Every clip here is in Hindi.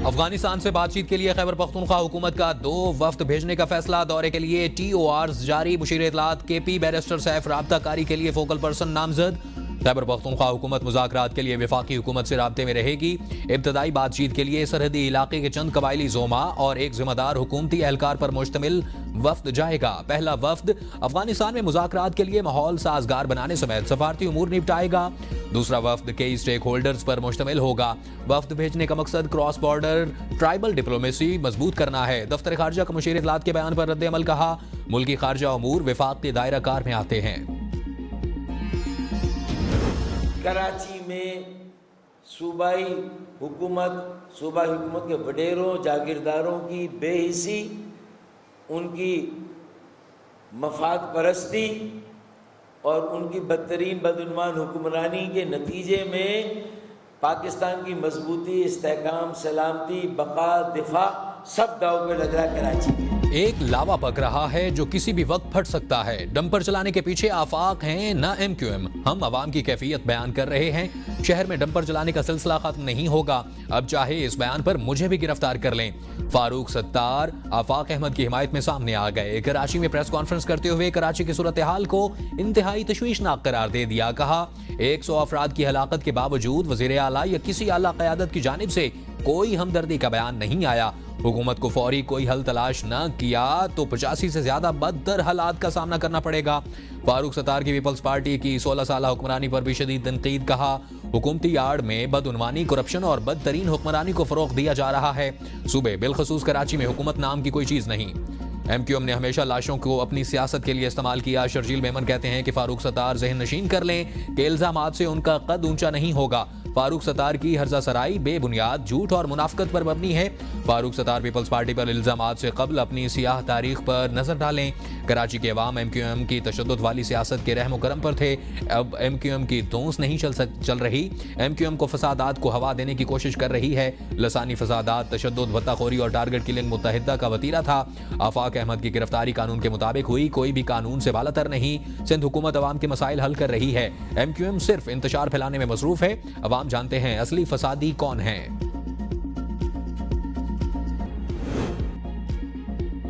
अफगानिस्तान से बातचीत के लिए खैबर पख्तूनख्वा हुकूमत का 2 वफ्द भेजने का फैसला। दौरे के लिए TORs जारी। मुशीर इत्तलात KP बैरिस्टर सैफ राब्ताकारी के लिए फोकल पर्सन नामजद। खैबर पख्तूनख्वा हुकूमत मुज़ाकरात के लिए वफाकी हुकूमत से राब्ते में रहेगी। इब्तदाई बातचीत के लिए सरहदी इलाके के चंद कबायली ज़ोमा और एक जिम्मेदार हुकूमती एहलकार पर मुश्तमिल वफ्द जाएगा। पहला वफ्द अफगानिस्तान में मुज़ाकरात के लिए माहौल साजगार बनाने समेत सफारती उमूर निपटाएगा। दूसरा वफ्द कई स्टेक होल्डर्स पर मुश्तमिल होगा। वफ्द भेजने का मकसद क्रॉस बॉर्डर ट्राइबल डिप्लोमेसी मजबूत करना है। दफ्तर खारजा का मुशीर इत्तलात के बयान पर रद्द-ए-अमल। कहा, मुल्की खारजा उमूर वफाक के दायरा कार में आते हैं। कराची में सूबाई हुकूमत के वडेरों जागीरदारों की बेहिसी, उनकी मफाद परस्ती और उनकी बदतरीन बदउन्वान हुक्मरानी के नतीजे में पाकिस्तान की मजबूती, इस्तेहकाम, सलामती, बका, दिफा सब दाव पे लग रहा है कराची में। एक लावा पक रहा है जो किसी भी वक्त फट सकता है। डंपर चलाने के पीछे आफाक हैं न MQM। हम अवाम की कैफियत बयान कर रहे हैं। शहर में डंपर चलाने का सिलसिला खत्म नहीं होगा। अब चाहे इस बयान पर मुझे भी गिरफ्तार कर लें। फारूक सत्तार आफाक अहमद की हिमायत में सामने आ गए। कराची में प्रेस कॉन्फ्रेंस करते हुए कराची की सूरत हाल को इंतहाई तशवीशनाक करार दे दिया। कहा, 100 अफराद की हलाकत के बावजूद वजीर आला या किसी आला क़यादत की जानिब से कोई हमदर्दी का बयान नहीं आया। हुकूमत को फौरी कोई हल तलाश न किया तो 85 से ज्यादा बदतर हालात का सामना करना पड़ेगा। फारूक सत्तार की पीपल्स पार्टी की 16 साल हुक्मरानी पर भी शदीद तनकीद। कहा, हुकूमती आड़ में बदउनवानी, करप्शन और बदतरीन हुक्मरानी को फरोग दिया जा रहा है। सूबे बिलखसूस कराची में हुकूमत नाम की कोई चीज नहीं। MQM ने हमेशा लाशों को अपनी सियासत के लिए इस्तेमाल किया। शर्जील मेमन कहते हैं कि फारूक सत्तार ज़हन नशीन कर लें कि इल्जामात से उनका कद ऊंचा नहीं होगा। फारूक सत्तार की हर्जा सराई बेबुनियाद, झूठ और मुनाफकत पर मबनी है। फारूक सत्तार पीपल्स पार्टी पर इल्जामात से कबल अपनी सियाह तारीख पर नजर डालें। कराची के अवाम MQM की तशद्दुद वाली सियासत के रहम करम पर थे। अब MQM की धौंस नहीं चल रही। MQM को फसादात को हवा देने की कोशिश कर रही है। लसानी फसादात, तशद्दुद, भत्ताखोरी और टारगेट किलिंग मुत्तहिदा का वतीरा था। आफाक अहमद की गिरफ्तारी कानून के मुताबिक हुई। कोई भी कानून से बालातर नहीं। सिंध हुकूमत अवाम के मसाइल हल कर रही है। MQM सिर्फ इंतशार फैलाने में मसरूफ है। अवाम जानते हैं असली फसादी कौन है।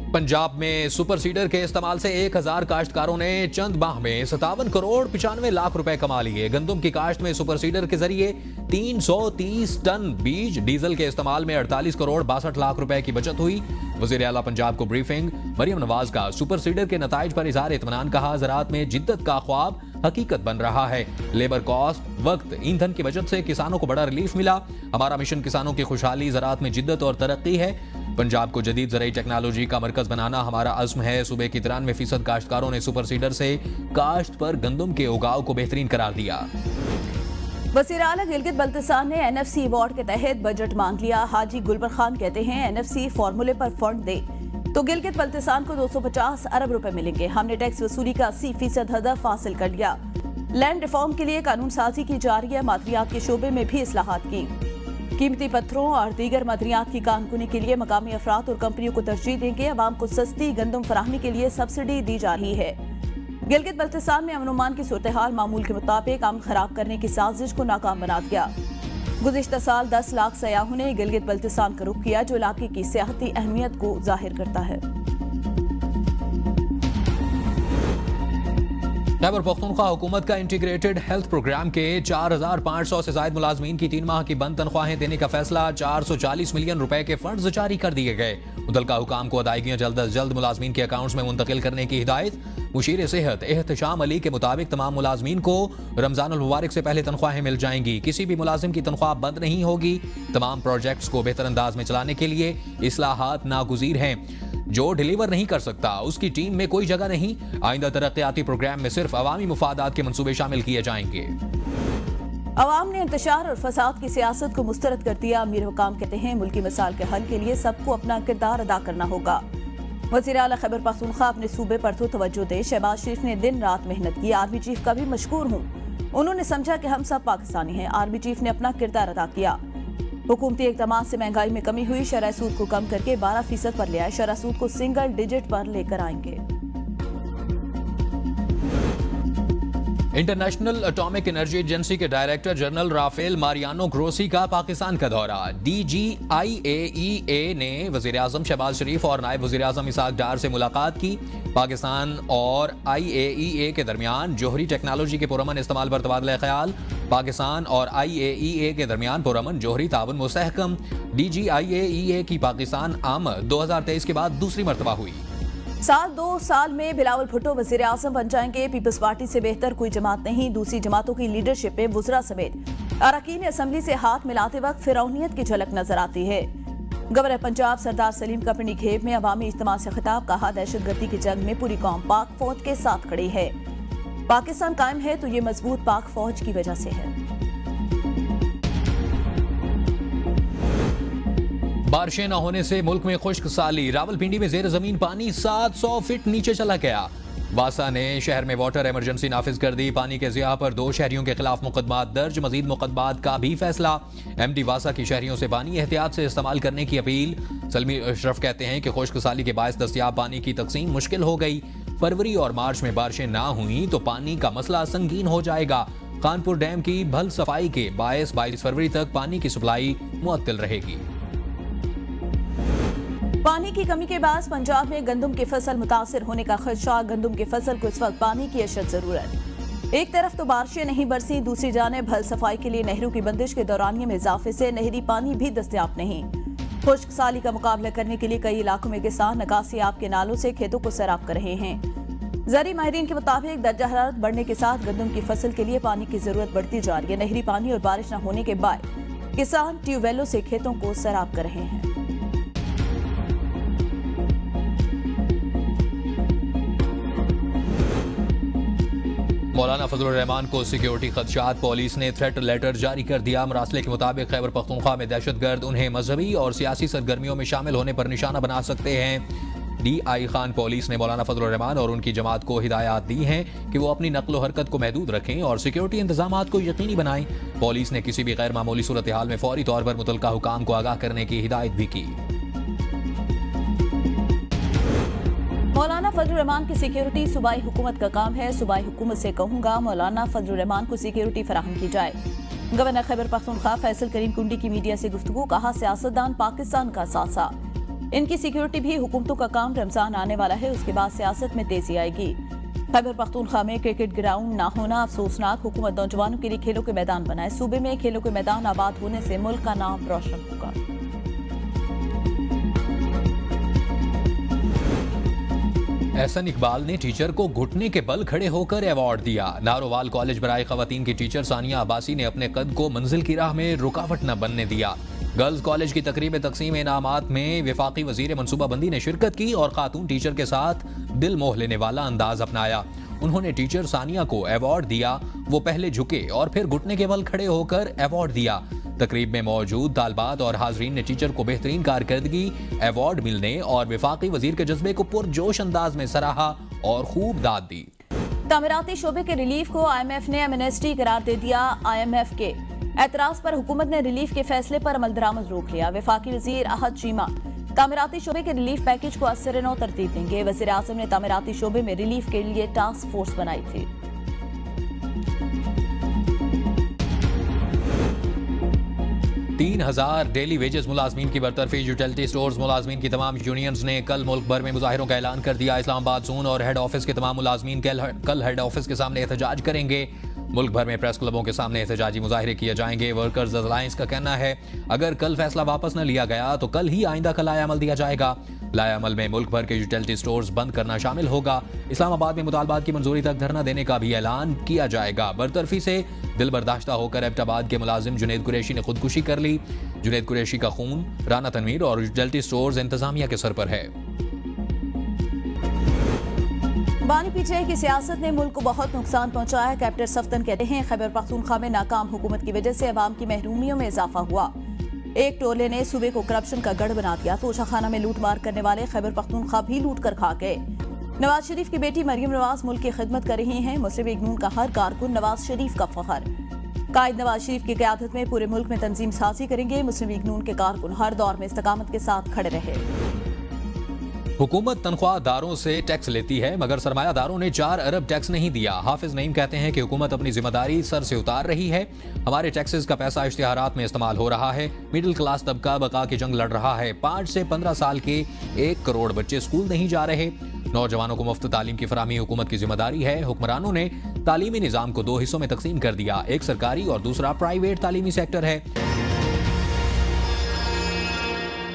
पंजाब में सुपर सीडर के इस्तेमाल से 1000 काश्तकारों ने चंद माह में 57 करोड़ 95 लाख रुपए कमा लिए। गंदम की काश्त में सुपर सीडर के जरिए 330 टन बीज, डीजल के इस्तेमाल में 48 करोड़ 62 लाख रुपए की बचत हुई। वज़ीर आला पंजाब को ब्रीफिंग। मरियम नवाज का सुपर सीडर के नताइज पर इज़हार इत्मीनान। कहा, ज़राअत में जिद्दत का ख्वाब हकीकत बन रहा है। लेबर कॉस्ट, वक्त, ईंधन की बचत से किसानों को बड़ा रिलीफ मिला। हमारा मिशन किसानों की खुशहाली, ज़राअत में जिद्दत और तरक्की है। पंजाब को जदीद ज़राई टेक्नोलॉजी का मरकज बनाना हमारा अज़्म है। सूबे की 93% काश्तकारों ने सुपर सीडर से काश्त पर गंदम के उगाव को बेहतरीन करार दिया। वज़ीर आला गिलगित बल्तिस्तान ने NFC अवार्ड के तहत बजट मांग लिया। हाजी गुलबर खान कहते हैं, NFC फॉर्मूले पर फंड दे तो गिलगित बल्तिस्तान को 250 अरब रुपए मिलेंगे। हमने टैक्स वसूली का 80% हदफ हासिल कर लिया। लैंड रिफॉर्म के लिए कानून साजी की जा रही है। मादरियात के शोबे में भी इस्लाहात की। कीमती पत्थरों और दीगर मादरियात की कानूनी के लिए मकामी अफराद और कंपनियों को तरजीह देंगे। अवाम को सस्ती गंदम फराहमी के लिए सब्सिडी दी जा रही है। गिलगित बल्तिस्तान में अमन अमान की सूरत हाल मामूल के मुताबिक अमन खराब करने की साजिश को नाकाम बना दिया। गुज़िश्ता साल 10 लाख सयाहों ने गिलगित बल्तिस्तान का रुख किया, जो इलाके की सियाहती अहमियत को जाहिर करता है। खैबर पख्तूनख्वा हुकूमत का इंटीग्रेटेड हेल्थ प्रोग्राम के 4500 से ज्यादा मुलाजमीन की 3 माह की बंद तनख्वाहें देने का फैसला। 440 मिलियन रुपए के फंड्स जारी कर दिए गए। मुतल्लिका हुकाम को अदायगियां जल्द अज जल्द मुलाजमीन के अकाउंट्स में मुंतकिल करने की हिदायत। मुशीर सेहत एहतशाम अली के मुताबिक तमाम मुलाजमीन को रमजानुल मुबारक से पहले तनख्वाहें मिल जाएंगी। किसी भी मुलाजिम की तनख्वाह बंद नहीं होगी। तमाम प्रोजेक्ट्स को बेहतर अंदाज में चलाने के लिए इस्लाहात नागुज़ीर हैं। जो डिलीवर नहीं कर सकता उसकी टीम में कोई जगह नहीं। आइंदा तरक्याती प्रोग्राम में सिर्फ अवामी मुफादात के मंसूबे शामिल किए जाएंगे। अवाम ने इंतशार और फसाद की सियासत को मुस्तरद कर दिया। अमीर हुकाम कहते हैं, मुल्की मसाइल के हल के लिए सबको अपना किरदार अदा करना होगा। वज़ीर आला खैबर पख्तूनख्वा अपने सूबे पर तो तवज्जो दे। शहबाज शरीफ ने दिन रात मेहनत की। आर्मी चीफ का भी मशकूर हूँ। उन्होंने समझा कि हम सब पाकिस्तानी हैं। आर्मी चीफ ने अपना किरदार अदा किया। हुकूमती इक़दामात से महंगाई में कमी हुई। शरह सूद को कम करके 12% पर ले आए। शरह सूद को सिंगल डिजिट पर लेकर आएंगे। इंटरनेशनल एटॉमिक एनर्जी एजेंसी के director general Rafael Mariano Grossi का पाकिस्तान का दौरा। DGIAEA ने वजीर आजम शहबाज शरीफ और नायब वजीर आजम इसाक डार से मुलाकात की। पाकिस्तान और IAEA के दरमियान जोहरी टेक्नोलॉजी के पुरअमन इस्तेमाल पर तबादला ख्याल। पाकिस्तान और IAEA के दरमियान पुरअमन जोहरी ताउन मुस्तहकम। DGIAEA की पाकिस्तान आमद 2023 के बाद दूसरी मरतबा हुई। 2 साल में बिलावल भुट्टो वजीर आजम बन जाएंगे। पीपल्स पार्टी से बेहतर कोई जमात नहीं। दूसरी जमातों की लीडरशिप में वुज़रा समेत अरकान असम्बली से हाथ मिलाते वक्त फिरौनियत की झलक नजर आती है। गवर्नर पंजाब सरदार सलीम का पिंडी घेब में अवामी इज्तिमा से खिताब। कहा, दहशतगर्दी की जंग में पूरी कौम पाक फौज के साथ खड़ी है। पाकिस्तान कायम है तो ये मजबूत पाक फौज की वजह से है। बारिशें न होने से मुल्क में खुश्क साली। रावलपिंडी में जेर जमीन पानी 700 फीट नीचे चला गया। वासा ने शहर में वाटर इमरजेंसी नाफिज कर दी। पानी के ज़िया पर 2 शहरियों के खिलाफ मुकदमात दर्ज। मजीद मुकदमात का भी फैसला। MD वासा की शहरियों से पानी एहतियात से इस्तेमाल करने की अपील। सलमी अशरफ कहते हैं कि खुश्क साली के बायस दस्तयाब पानी की तकसीम मुश्किल हो गई। फरवरी और मार्च में बारिशें ना हुई तो पानी का मसला संगीन हो जाएगा। कानपुर डैम की भल सफाई के बायस 22 फरवरी तक पानी की सप्लाई मुअत्तल रहेगी। पानी की कमी के बाद पंजाब में गंदम की फसल मुतासिर होने का खदशा। गंदम की फसल को इस वक्त पानी की अशद जरूरत। एक तरफ तो बारिशें नहीं बरसी, दूसरी जाने भल सफाई के लिए नहरों की बंदिश के दौरानिये में इजाफे से नहरी पानी भी दस्तयाब नहीं। खुश्क साली का मुकाबला करने के लिए कई इलाकों में किसान निकासी आब के नालों से खेतों को सैराब कर रहे हैं। ज़री माहिरीन के मुताबिक दर्जा हरारत बढ़ने के साथ गंदम की फसल के लिए पानी की जरूरत बढ़ती जा रही है। नहरी पानी और बारिश न होने के बाद किसान ट्यूबवेलों से खेतों को सैराब कर रहे हैं। मौलाना फजलुर रहमान को सिक्योरिटी खदशात। पुलिस ने थ्रेट लेटर जारी कर दिया। मरासले के मुताबिक खैबर पख्तूनख्वा में दहशतगर्द उन्हें मजहबी और सियासी सरगर्मियों में शामिल होने पर निशाना बना सकते हैं। DI खान पुलिस ने मौलाना फजलुर रहमान और उनकी जमात को हिदायत दी हैं कि वो अपनी नकलो हरकत को महदूद रखें और सिक्योरिटी इंतजामात को यकीनी बनाएं। पुलिस ने किसी भी गैर मामूली सूरत हाल में फौरी तौर पर मुतलका हुकाम को आगाह करने की हिदायत भी की। मौलाना फजलुर रहमान की सिक्योरिटी सूबाई हुकूमत का काम है। सूबाई हुकूमत से कहूंगा मौलाना फजलुर रहमान को सिक्योरिटी फराहम की जाए। गवर्नर खैबर पख्तूनख्वा फैसल करीम कुंडी की मीडिया से गुफ्तगू। कहा, सियासतदान पाकिस्तान का सासा, इनकी सिक्योरिटी भी हुकूमतों का काम। रमजान आने वाला है, उसके बाद सियासत में तेजी आएगी। खैबर पख्तूनख्वा में क्रिकेट ग्राउंड ना होना अफसोसनाक। हुकूमत नौजवानों के लिए खेलों के मैदान बनाए। सूबे में खेलों के मैदान आबाद होने से मुल्क का नाम रोशन होगा। एहसन इकबाल ने टीचर को घुटने के बल खड़े होकर अवार्ड दिया। नारोवाल कॉलेज बराए खवातीन की टीचर सानिया अब्बासी ने अपने कद को मंजिल की राह में रुकावट न बनने दिया। गर्ल्स कॉलेज की तकरीब तकसीम इनामात में वफाकी वजीर मनसूबाबंदी ने शिरकत की और खातून टीचर के साथ दिल मोह लेने वाला अंदाज अपनाया। उन्होंने टीचर सानिया को अवार्ड दिया। वो पहले झुके और फिर घुटने के बल खड़े होकर अवार्ड दिया। तकरीब में मौजूद तालबात और हाजरीन ने टीचर को बेहतरीन कारकर्दगी, अवार्ड मिलने और वफाकी वजीर के जज्बे को पुरजोश अंदाज में सराहा और खूब दाद दी। तामीराती शोबे के रिलीफ को IMF ने एमनेस्टी करार दे दिया। IMF के एतराज पर हुकूमत ने रिलीफ के फैसले पर अमल दरामद रोक लिया। वफाकी वजीर अहद चीमा तामीराती शोबे के रिलीफ पैकेज को असर नौ तरतीब देंगे। वजीर आज़म ने तामीराती शोबे में रिलीफ के लिए टास्क फोर्स बनाई थी। 3000 डेली वेजेस मुलाजमीन की बरतरफी। यूटिलिटी स्टोर्स मुलाजमीन की तमाम यूनियंस ने कल मुल्क भर में मुजाहिरों का ऐलान कर दिया। इस्लामाबाद जोन और हेड ऑफिस के तमाम मुलाजमीन कल हेड ऑफिस के सामने एहतजाज करेंगे। मुल्क भर में प्रेस क्लबों के सामने एहतजाजी मुजाहिरे किए जाएंगे। वर्कर्स अलायंस का कहना है अगर कल फैसला वापस न लिया गया तो कल ही आइंदा का लायामल दिया जाएगा। लायामल में मुल्क भर के यूटिलिटी स्टोर्स बंद करना शामिल होगा। इस्लामाबाद में मुतालबात की मंजूरी तक धरना देने का भी ऐलान किया जाएगा। बरतरफी से दिल बर्दाश्ता होकर एबटाबाद के मुलाजिम जुनैद कुरैशी ने खुदकुशी कर ली। जुनैद कुरैशी का खून राना तनवीर और यूटिलिटी स्टोर्स इंतजामिया के सर पर है। बानी पीछे की सियासत ने मुल्क को बहुत नुकसान पहुंचाया। कैप्टन सफ्तन कहते हैं खैबर पख्तूनख्वा में नाकाम हुकूमत की वजह से अवाम की महरूमियों में इजाफा हुआ। एक टोले ने सूबे को करप्शन का गढ़ बना दिया। तोशाखाना में लूट मार करने वाले खैबर पख्तूनख्वा भी लूट कर खा गए। नवाज शरीफ की बेटी मरियम नवाज मुल्क की खिदमत कर रही हैं। मुस्लिम लीग नून का हर कारकुन नवाज शरीफ का फखर। कायद नवाज शरीफ की क़यादत में पूरे मुल्क में तंजीम साजी करेंगे। मुस्लिम लीग नून के कारकुन हर दौर में इस्तकामत के साथ खड़े रहे। हुकूमत तनख्वाहदारों से टैक्स लेती है मगर सरमायादारों ने 4 अरब टैक्स नहीं दिया। हाफिज नईम कहते हैं कि हुकूमत अपनी जिम्मेदारी सर से उतार रही है। हमारे टैक्सेस का पैसा इश्तिहारात में इस्तेमाल हो रहा है। मिडिल क्लास तबका बका की जंग लड़ रहा है। 5 से 15 साल के 1 करोड़ बच्चे स्कूल नहीं जा रहे। नौजवानों को मुफ्त तालीम की फराहमी हुकूमत की जिम्मेदारी है। हुक्मरानों ने तालीमी निज़ाम को 2 हिस्सों में तकसीम कर दिया, एक सरकारी और दूसरा प्राइवेट तालीमी सेक्टर है।